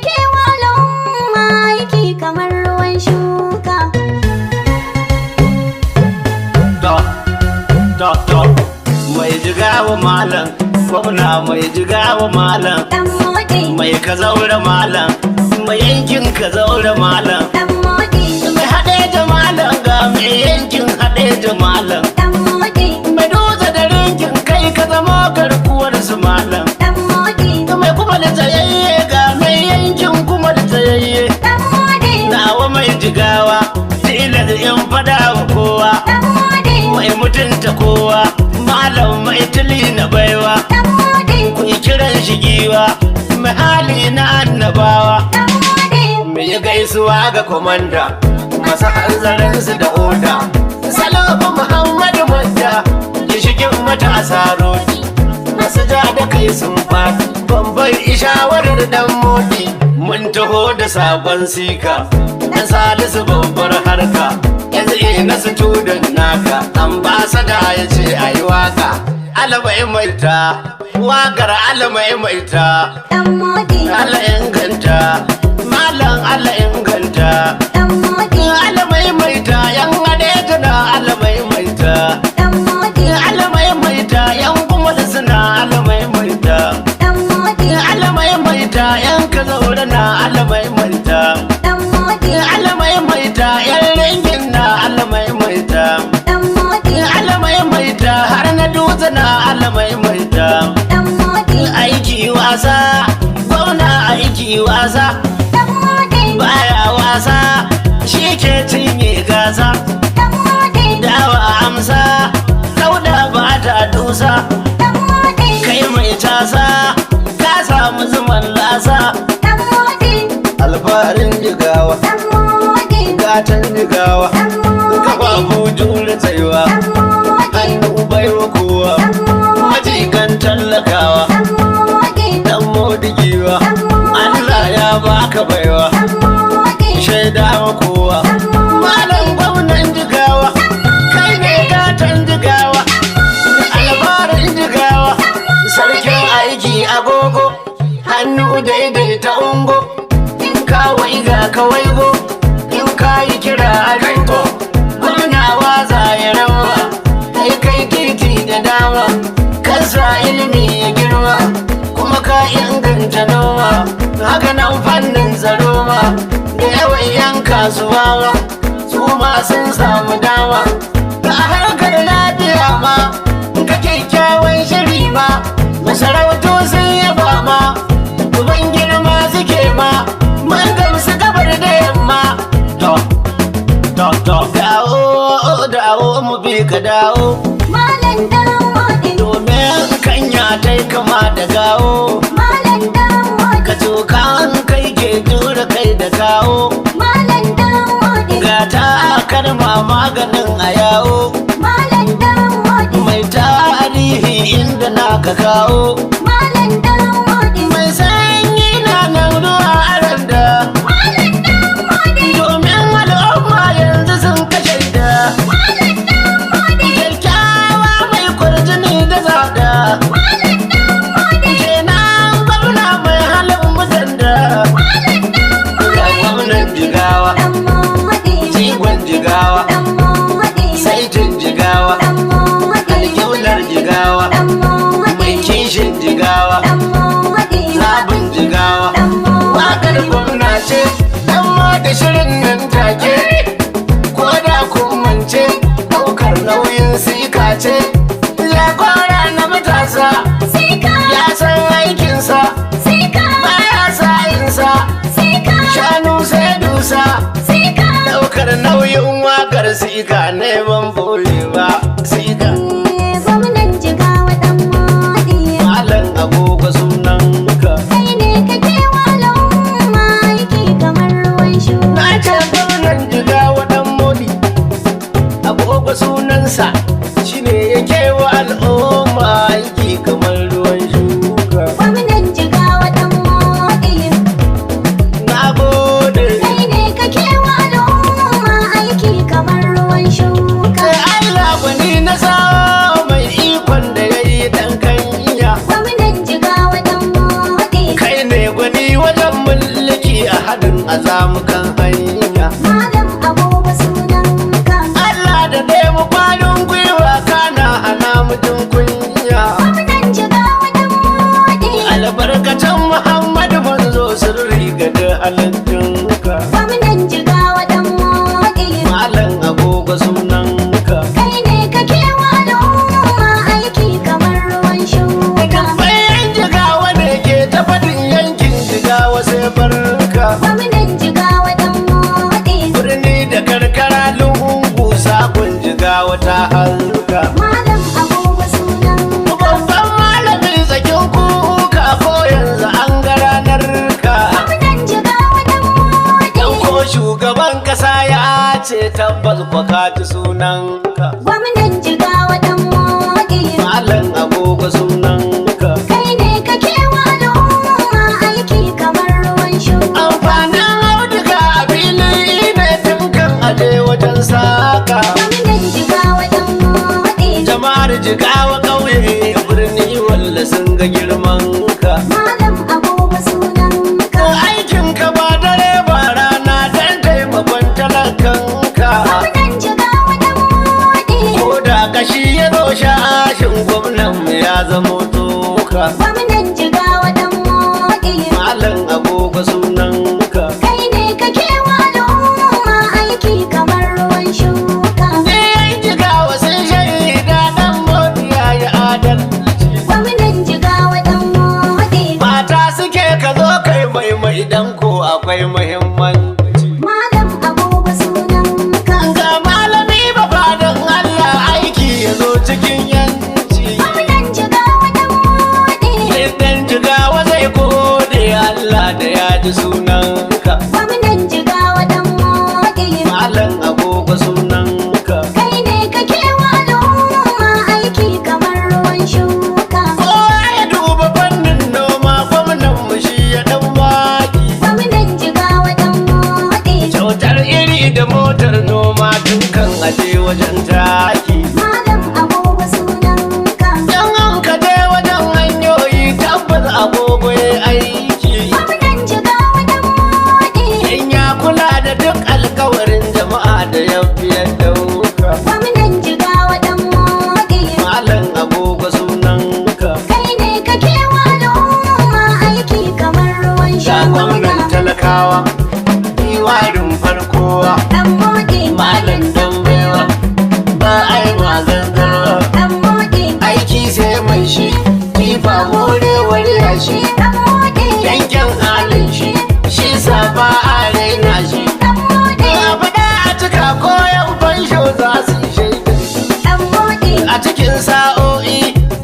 kake walon aiki kamar ruwan shuka. Mai jigawa malam, gwamna mai jigawa malam, Dan modi, mai ka zaure malam, mai yankin ka zaure malam, dan modi, mai haɗe da malam ga mai yankin haɗe da malam, dan modi, mai dutse da rinkin kai ka zama garkuwar su malam, dan modi, mai kuma da tsayayye ga mai yankin kuma da tsayayye. dan modi, Nawa mai jigawa, tilar in fada wa kowa, dan modi, mai mutunta kowa, malam mai tuli na baiwa, dan modi, ku yi kiran shi giwa, mai hali na annabawa. dan modi, Mai yi gaisuwa ga komanda, masu hanzarinsu da oda, Salamu Muhammadu Manda, gishigin matasa rodi, masu ja da kai sun fadi, bambai ishawarar dan modi, mun taho da sabon sika, dan salisu babbar harka, yanzu ina su tudan naka, ambasada ya ce a yi waka, alamai maita, wakar alamai maita, dan modi, ala inganta, malam ala inganta, dan modi, ala maimaita, yan haɗe na ala maimaita, dan modi, ala maimaita, yan kuma da suna ala maimaita, dan modi, ala maimaita, yan ka zaure na ala maimaita, dan modi, ala maimaita, yan ringin na ala maimaita, dan modi, ala maimaita, har na dutse na ala maimaita. dan modi, Aiki wasa, gwamna aiki wasa, dan modi, baya wasa, shi ke cinye gasa, dan modi, dawa amsa, kauda ba ta dusa, dan modi, kai mai tasa, ka samu zuman lasa, dan modi, alfarin jigawa, dan modi, gatan jigawa, dan modi, kafafu jure tsayuwa, dan modi, hannu baiwa kowa, dan modi, majikan tallakawa, dan modi, dan modigewa, Allah ya baka baiwa, dan modi, shaida wa kowa, malam gwamnan jigawa, kai ne gatan jigawa, albarin jigawa, sarkin aiki agogo, hannu daidai ta ungo, in ka waiga ka waigo, in ka yi kira a ringo, gwamnawa za ya rawa, kai titi da dama, kasa ilimi ya girma, kuma ka inganta noma, haka nan fannin tsaro ma, da yawan yan kasuwa ma, su ma sun samu dama, da harkar lafiya ma, ka kyakkyawan shiri ma, masarautu sun yaba ma, uban girma suke ma, mun gamsu gabar da yamma. Dawo mu bi ka dawo, malam dan modi, domin kanya tai kama da gawo, malam dan modi, ka tokan kai ke jure kai da kawo, malam dan modi, ga ta karma maganin a yawo, malam dan modi, mai tarihi inda na ka kawo, malam dan modi, mai sanyi na nan ruwa aranda, malam dan modi, domin al'umma yanzu sun kashe da, malam dan modi, kyakkyawa mai kwarjini da zada, malam dan modi, kenan gwamna mai halin mutan da, malam dan ga modi, gwamnan jigawa, dan modi, jigon jigawa, dan modi, saitin jigawa, dan modi, alƙiblar jigawa, dan modi, mai kishin jigawa, dan modi, zabin jigawa, dan modi, wakar gwamna ce, dan ma da shirin nan take, ko da kun mance, ɗaukar nauyin sika ce, ya kwara na matasa, sika, ya san aikinsa, sika, baya sa'insa, sika, shanu sai dusa, sika, ɗaukar nauyin wakar sika ne ban bore ba, sika. gwamnan jigawa dan modi, Malam agogo sunan ka, kai ne kake walon aiki kamar ruwan shuka. na ce gwamnan jigawa dan modi, agogo sunansa shine yake wa al'umma aiki kamar ruwan shuka. Gwamnan jigawa dan modi, Na gode, kai ne kake walon aiki kamar ruwan shuka. sai Allah gwani azamu kan hanya. Malam Abuba sunanka. Allah da dai mu kwanin gwiwa kana hana mutum kunya. Gwamnan Jigawa dan moɗi. Albarkacin Muhammadu manzo sirri ga da halittunka. Gwamnan Jigawa dan moɗi. Malam Abuba sunanka. Kai ne kake wa al'umma aiki kamar ruwan shuka. Bayan Jigawa ne ke ta faɗin yankin Jigawa sai barka. Gwamnan Jigawa dan moɗi. Birni da karkara lungu sakon Jigawa ta halka. Malam Abuba sunanka. Babban malami tsakin kuka ko yanzu an ga ranar ka. Gwamnan Jigawa dan moɗi. Ko shugaban kasa ya ce tabbas kwa ka ji sunanka. Gwamnan Jigawa dan moɗi. Malam Abuba sunanka. Kai ne kake wa al'umma aiki kamar ruwan shuka. Amfanin auduga a fili ne tunkan aje wajen saka. Gwamnan Jigawa dan moɗi. Jama'ar Jigawa ƙauye birni walla sun ga girman ka. Malam Abuba sunanka. Aikin ka ba dare ba rana dan taimakon talakan ka. Gwamnan Jigawa dan moɗi. Ko da kashi ya zo shashin gwamnan mu ya zamo toka. Gwamnan Jigawa dan moɗi. Malam Abuba sunanka. Kai ne kake wa al'umma aiki kamar ruwan shuka. Yan Jigawa sun shaida dan modi ya yi adalci. Gwamnan Jigawa dan moɗi. Mata suke ka zo kai mai dan ko akwai muhimmanci. Malam Abuba sunanka. Ga malami ba fadan Allah aiki ya zo cikin yanci. Gwamnan Jigawa dan moɗi. Dan Jigawa zai gode Allah da ya ji sunanka. Gwamnan Jigawa dan moɗi. Malam Abuba sunanka. Kai ne kake wa al'umma aiki kamar ruwan shuka. Kowa ya duba fannin noma gwamnan mu shi ya dan waki. Gwamnan Jigawa dan moɗi. Kyautar iri da motar noma dukan aje wajen taki. Malam Abuba sunanka. Dan an ka je wajen hanyoyi tabbas agogo ya aiki. Gwamnan Jigawa dan moɗi. In ya kula da duk alkawarin jama'a da ya biyar dauka. Gwamnan Jigawa dan moɗi. Malam Abuba sunanka. Kai ne kake wa al'umma aiki kamar ruwan Ga gwamnan shuka. talakawa, iwarin farkowa. Dan moɗi. Malam dambewa, ba ai magangara. Dan moɗi. Aiki sai mai shi, kifa more wari shi. Dan moɗi. Yankin halin shi, shi sa ba a raina shi. Dan moɗi. Abu da a cika koyan fansho za su yi shaidar shi. Dan moɗi. A cikin sa'o'i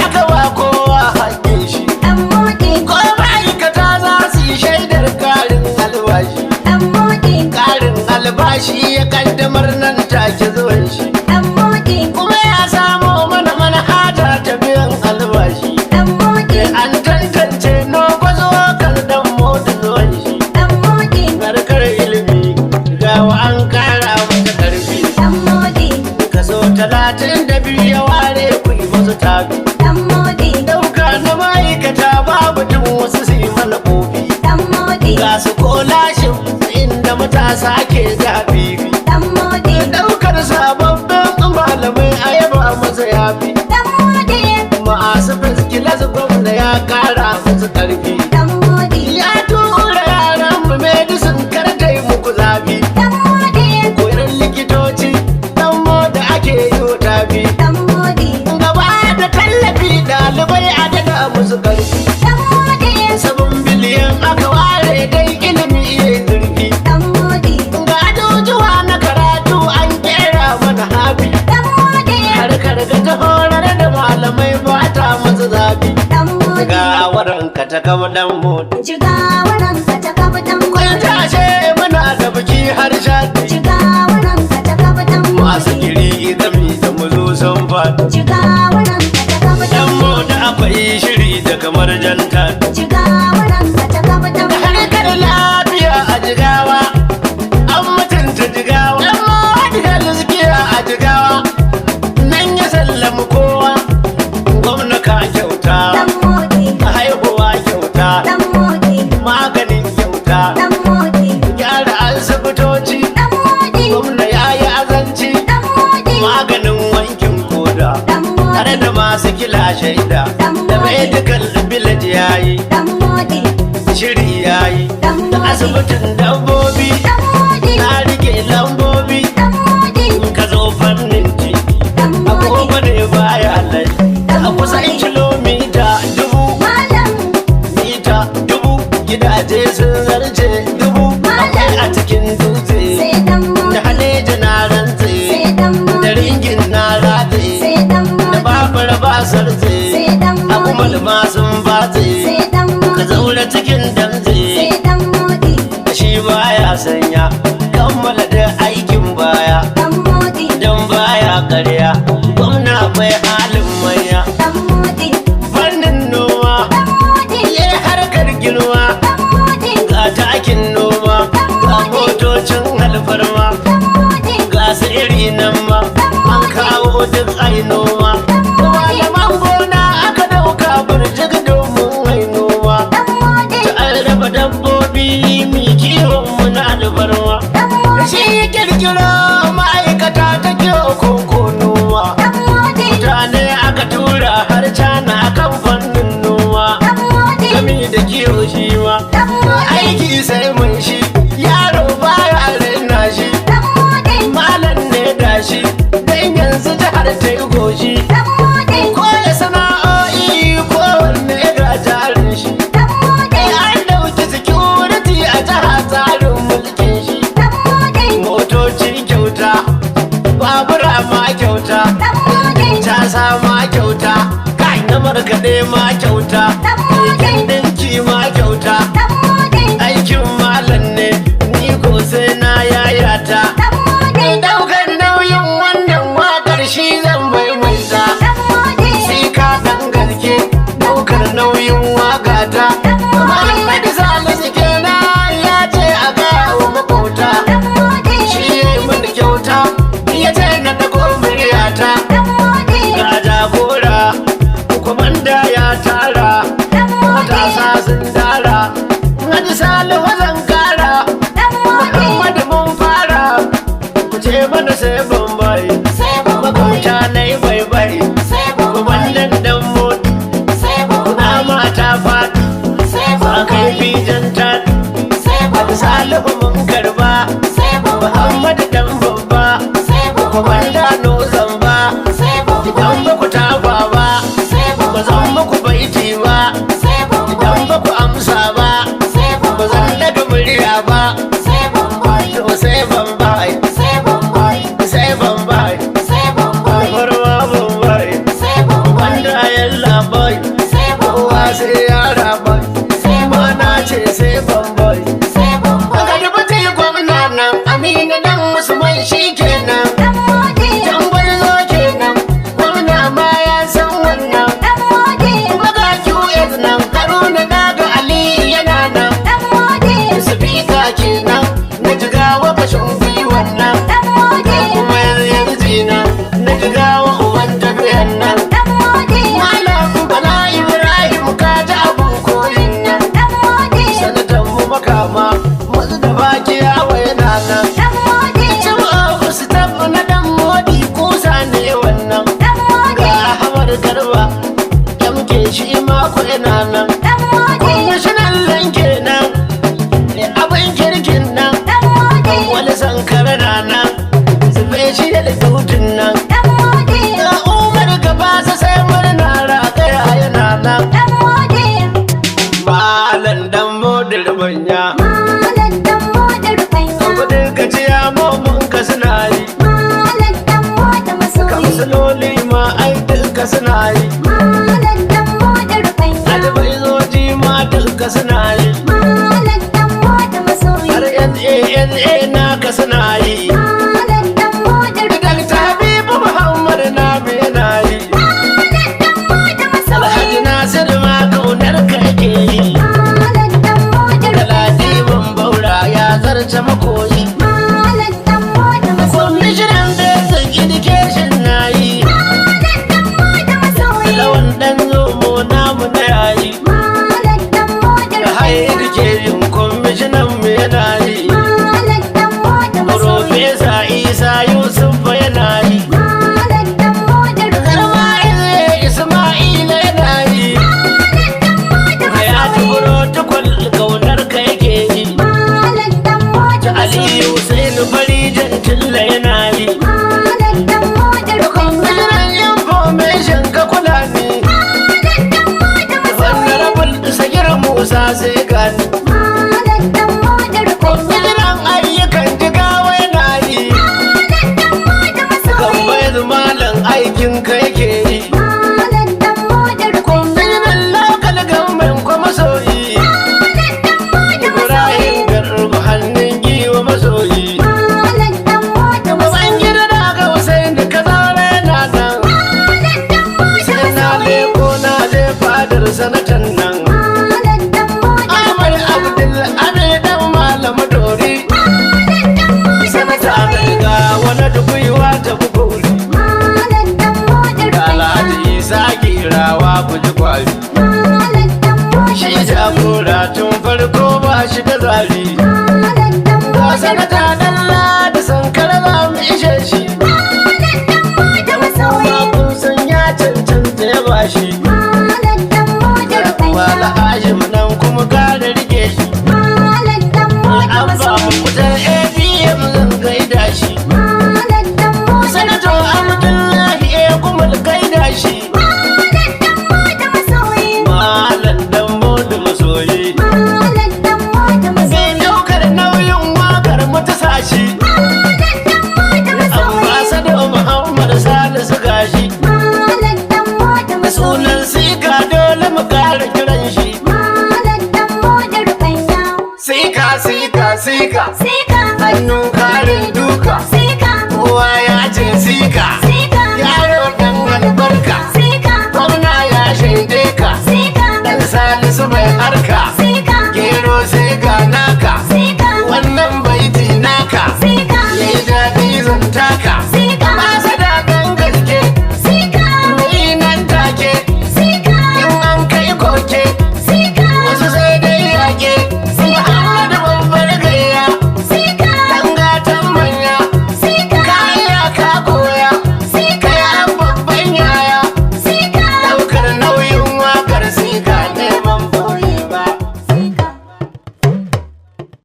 aka ba kowa haƙƙin shi. Dan moɗi. Ko ma'aikata za su yi shaidar ƙarin albashi. Dan moɗi. Ƙarin albashi ya kaddamar nan take zuwan shi. Dan moɗi. Kuma ya samo mana manhaja ta biyan albashi. Dan moɗi. An tantance nogwazo kan dan mota zuwan shi. Dan moɗi. Harkar ilimi gawa an kara mata karfi. Dan moɗi. Kaso 32 ya ware ku yi masu tabi. Dan moɗi. Dauka na ma'aikata babu tun wasu su yi mana kofi. Dan moɗi. Ga su kolashin inda matasa ke jabibi. Dan moɗi. Daukar sababbin malamai a yaba masa yafi. Dan moɗi. Masu fiskilas gwamna ya kara musu karfi. Dan moɗi. Ya tura yaran mu medicine kar ta yi muku zafi. Dan moɗi. Koyar likitoci dan da ake yi wa tafi. Dan moɗi. Gaba da tallafi ɗalibai a daga musu karfi. Dan moɗi. 7 biliyan aka ware dai ilimi ya zurfi. Dan moɗi. Ga ajujuwa na karatu an kera mana hafi. Dan moɗi. Harkar ga ta horar da malamai ba ta masu zafi. Dan moɗi. Ga waranka ta kama dan mota. Jigawa ranka ta kafa dan Kun moɗi. tashe muna da biki har shati. Jigawa ranka ta kafa dan Masu moɗi. giri gami da muzo sun fadi. Jigawa ranka ta kafa dan Dan moɗi. mota akwai shiri da kamar janta. Jigawa ranka ta kafa dan moɗi. Harkar lafiya a Jigawa, an mutunta Jigawa. Dan mota gaskiya a Jigawa, nan ya sallama kowa. Gwamna ka kyauta, Dan moɗi. haihuwa kyauta, Dan moɗi. maganin kyauta. Dan moɗi. tare da masu kila shaida da medical village yayi shiri yayi da asibitin dabbobi na rike lambobi ka zo fannin ci agogo ne baya lai a kusan kilomita 1000 gidaje sun zarce 1000 akwai a cikin dutse da haleja na rantse da ringin na rate da babura ba sarce a kuma ma sun batse ka zaura cikin damze shi baya sanya kammala da aikin baya don baya karya gwamna bai halin manya fannin noma ya harkar girma ga takin noma ga motocin alfarma ga su iri nan ma an kawo duk ai noma malaman gona aka dauka burjik domin ai noma ta an raba dabbobi mi kiwon mu na alfarma shi ya kirkiro ma'aikata ta kiwo koko noma mutane aka tura har cana akan fannin noma gami da kiwo shi ma aiki sai mun shi yaro baya raina shi malam ne da shi dan yanzu jihar ta yi goshi ko da sana'o'i ko wanne ga jarin shi an dauki security a jiha tsarin mulkin shi motoci kyauta babura ma kyauta casa ma kyauta kai na markaɗe ma kyauta keken dinki ma kyauta aikin malam ne ni ko sai na yayata daukar nauyin wannan wakar shi zan maimaita sai ka dan garke daukar nauyin wakata Muhammad Salisu kenan ya ce a gaya wa makauta shi ya yi mini kyauta ya ce na dago muryata ga jagora komanda ya tara matasa sun dara Hadi Salihu zan kara Muhammadu mun fara ku ce mana sai bambai makauta na yi bai komandan dan mota kuna mata fadi a kai fijan tadi Hadi Salihu mun karba Muhammadu dan babba komanda no zamba idan ba ku tafa ba ba zan muku baiti ba idan ba ku amsa ba ba zan daga murya ba to sai bambai farwa bambai wanda ya labai kowa sai yara bai mana ce sai bambai daga dubuta yi gwamna nan amina dan musulman shi kenan jan gwarzo kenan gwamna ma ya san wannan kuma ga QS nan Haruna daga Ali yana nan Sifika kenan na jigawa kashin gwiwan nan kuma yanzu nan na jigawa uban tafiyan nan Malam Bala Ibrahim ka ji abun koyin nan sanatan mu makama mazu da baki yawa yana nan cin ofis tafi na dan modi kusa ne wannan ga Ahmad Garba yamke shi mako yana nan kwamishinan lanke nan abin kirkin nan wani sankara na nan zube shi da hutun nan ga Umar gaba sai murna ragaya yana nan malan dan modir banya kudin ka ci ya momin ka suna yi kamsaloli ma ai duka suna yi alibaizoji ma duka suna yi har NA naka suna yi Dakta Habibu Muhammad na yana yi Alhaji Nasir ma kaunar ka ake yi Galadiman Baura ya zarce makoyi Kwamishinan Basic Education na yi Lawan dan zomo namu na yayi Da higher education kwamishinan mu yana yi Profesa Alhaji protocol kaunar ka yake yi. Malam dan moda Aliyu Hussein fari jantilla yana yi. Malam dan moda rukanya. Kujeran information ka kula ni. Malam dan moda masoyi. Honorable Sagir Musa sai gani. Malam dan moda rukanya. Kujeran ayyukan jigawa yana yi. Malam dan moda masoyi. Gambayar malam aikin ka yake yi. Malam dan moda rukanya. Kujeran local government ko masoyi. Malam dan moda masoyi. Ibrahim Garba hannun giwa masoyi. Malam dan moda Ban masoyi. gida da ga Hussein da ka zare na nan. Malam dan moda Sai na masoyi. leko na je fadar sanatan nan. Malam dan moda Ahmad Abdul Amin dan Malam Dori. Malam dan moda Sanata masoyi. ga wani dubuwa ta bukuri. Malam dan moda rukanya. Alhaji Isa Girawa ku ji kwari. Malam dan moda Shi masoyi. jagora tun farko ba shi da zari. Malam dan Ga moda sanata dalla da sankar za mu ishe shi. Malam dan moda masoyi. Kuma kun san ya cancanta ya bashi. Malam dan moda rukanya. Wala Hashim nan kuma kare rike shi. Malam dan moda An ba mu masoyi. kutar ATM zan gaida shi. Malam dan moda Sanato rukanya. Abdullahi ya kuma gaida shi. Malam dan moda masoyi. Malam Dambo da masoyi. Malam dan moda masoyi. Zai daukar nauyin wakar mu ta sashi. Malam dan moda masoyi. Ambassador Muhammad Salisu gashi. Malam dan moda masoyi. Sunan sika dole mu kara kiran shi. Malam dan moda rukanya. Sika sika sika. Sai ka Hannu